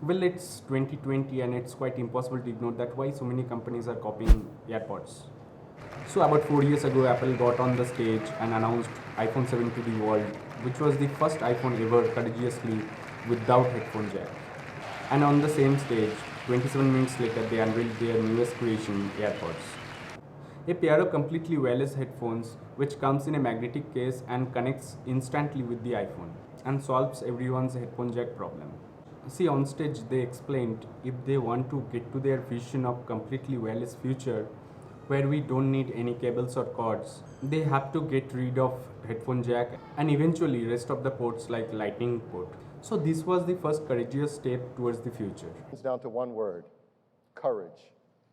Well, it's 2020 and it's quite impossible to ignore that why so many companies are copying AirPods. So about 4 years ago, Apple got on the stage and announced iPhone 7 to the world, which was the first iPhone ever courageously without headphone jack. And on the same stage, 27 minutes later, they unveiled their newest creation, AirPods. A pair of completely wireless headphones which comes in a magnetic case and connects instantly with the iPhone and solves everyone's headphone jack problem. See, on stage they explained if they want to get to their vision of completely wireless future where we don't need any cables or cords, they have to get rid of headphone jack and eventually rest of the ports like lightning port. So this was the first courageous step towards the future. It's down to one word: courage.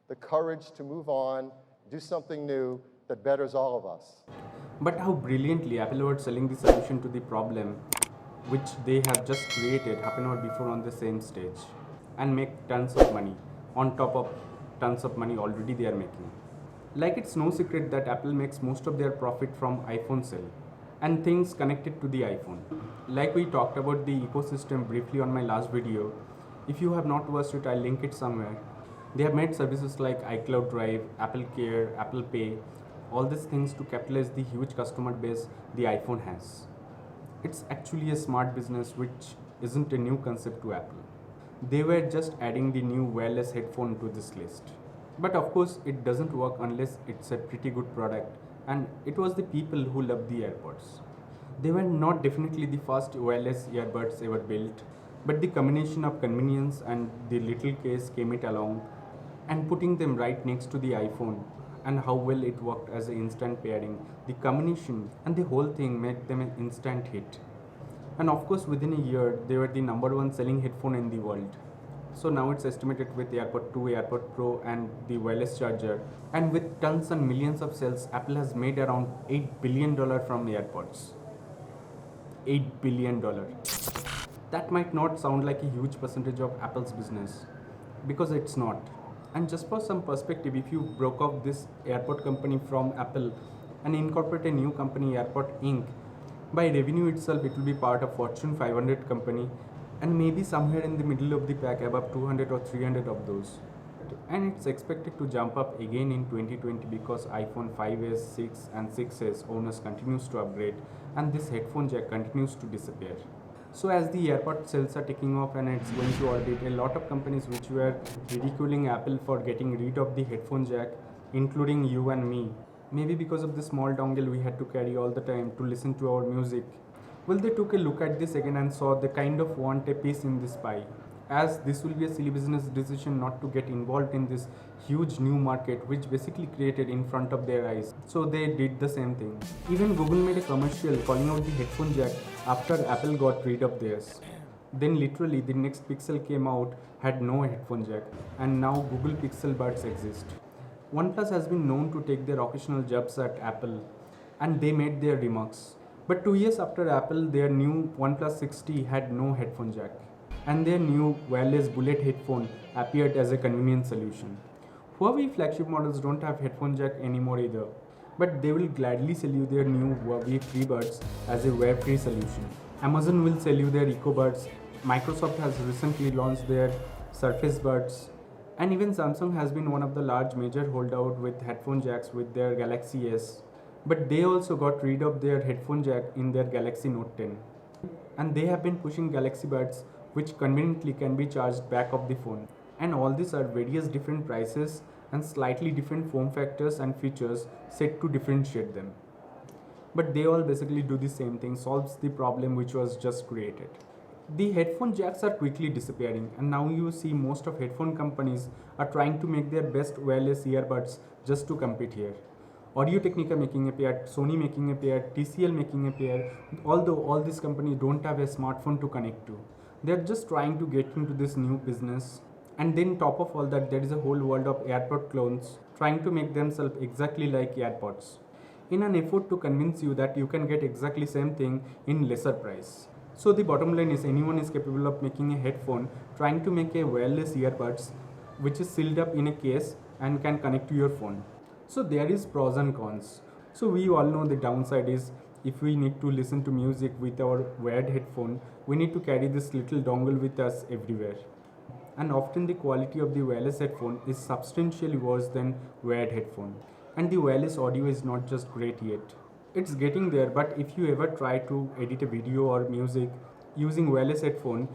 The courage to move on, do something new that betters all of us. But how brilliantly Apple were selling the solution to the problem which they have just created half an hour before on the same stage and make tons of money on top of tons of money already they are making. Like it's no secret that Apple makes most of their profit from iPhone sale and things connected to the iPhone. Like we talked about the ecosystem briefly on my last video. If you have not watched it, I'll link it somewhere. They have made services like iCloud Drive, Apple Care, Apple Pay, all these things to capitalize the huge customer base the iPhone has. It's actually a smart business which isn't a new concept to Apple. They were just adding the new wireless headphone to this list. But of course, it doesn't work unless it's a pretty good product, and it was the people who loved the AirPods. They were not definitely the first wireless earbuds ever built, but the combination of convenience and the little case came it along, and putting them right next to the iPhone and how well it worked as an instant pairing, the combination and the whole thing made them an instant hit. And of course, within a year, they were the number one selling headphone in the world. So now it's estimated with the AirPod 2, AirPod Pro, and the wireless charger. And with tons and millions of sales, Apple has made around $8 billion from AirPods. $8 billion. That might not sound like a huge percentage of Apple's business because it's not. And just for some perspective, if you broke off this AirPod company from Apple and incorporate a new company, AirPod Inc., by revenue itself, it will be part of Fortune 500 company and maybe somewhere in the middle of the pack above 200 or 300 of those. And it's expected to jump up again in 2020 because iPhone 5s, 6 and 6s owners continues to upgrade and this headphone jack continues to disappear. So as the AirPod sales are taking off and it's going to orbit, a lot of companies which were ridiculing Apple for getting rid of the headphone jack, including you and me, maybe because of the small dongle we had to carry all the time to listen to our music. Well, they took a look at this again and saw they kind of want a piece in this pie, as this will be a silly business decision not to get involved in this huge new market which basically created in front of their eyes. So they did the same thing. Even Google made a commercial calling out the headphone jack after Apple got rid of theirs. Then literally the next Pixel came out, had no headphone jack, and now Google Pixel Buds exist. OnePlus has been known to take their occasional jabs at Apple and they made their remarks. But 2 years after Apple, their new OnePlus 6T had no headphone jack and their new wireless bullet headphone appeared as a convenient solution. Huawei flagship models don't have headphone jack anymore either, but they will gladly sell you their new Huawei FreeBuds as a wire-free solution. Amazon will sell you their EcoBuds. Microsoft has recently launched their Surface Buds. And even Samsung has been one of the large major holdout with headphone jacks with their Galaxy S. But they also got rid of their headphone jack in their Galaxy Note 10. And they have been pushing Galaxy Buds which conveniently can be charged back of the phone. And all these are various different prices and slightly different form factors and features set to differentiate them. But they all basically do the same thing, solves the problem which was just created. The headphone jacks are quickly disappearing and now you see most of headphone companies are trying to make their best wireless earbuds just to compete here. Audio Technica making a pair, Sony making a pair, TCL making a pair, although all these companies don't have a smartphone to connect to. They're just trying to get into this new business. And then top of all that, there is a whole world of AirPod clones trying to make themselves exactly like AirPods in an effort to convince you that you can get exactly same thing in lesser price. So the bottom line is anyone is capable of making a headphone trying to make a wireless earbuds which is sealed up in a case and can connect to your phone. So there is pros and cons. So we all know the downside is if we need to listen to music with our wired headphone, we need to carry this little dongle with us everywhere. and often the quality of the wireless headphone is substantially worse than wired headphone. And the wireless audio is not just great yet. It's getting there, but if you ever try to edit a video or music using wireless headphone,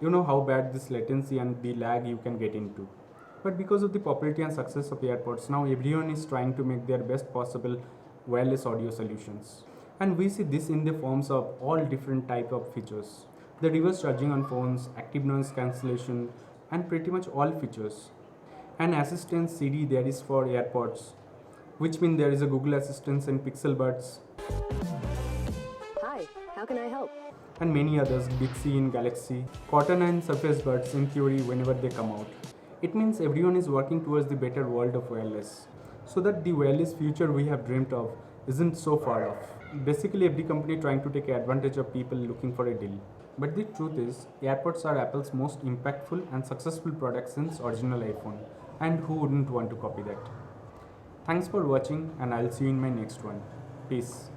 you know how bad this latency and the lag you can get into. But because of the popularity and success of AirPods, now everyone is trying to make their best possible wireless audio solutions. And we see this in the forms of all different type of features. The reverse charging on phones, active noise cancellation, and pretty much all features. An assistant CD there is for AirPods, which means there is a Google Assistant and Pixel Buds, Hi, how can I help? and many others, Bixby in Galaxy, Cotton and Surface Buds in theory whenever they come out. It means everyone is working towards the better world of wireless, so that the wireless future we have dreamt of isn't so far off. Basically, every company trying to take advantage of people looking for a deal. But the truth is, AirPods are Apple's most impactful and successful product since original iPhone, and who wouldn't want to copy that? Thanks for watching, and I'll see you in my next one. Peace.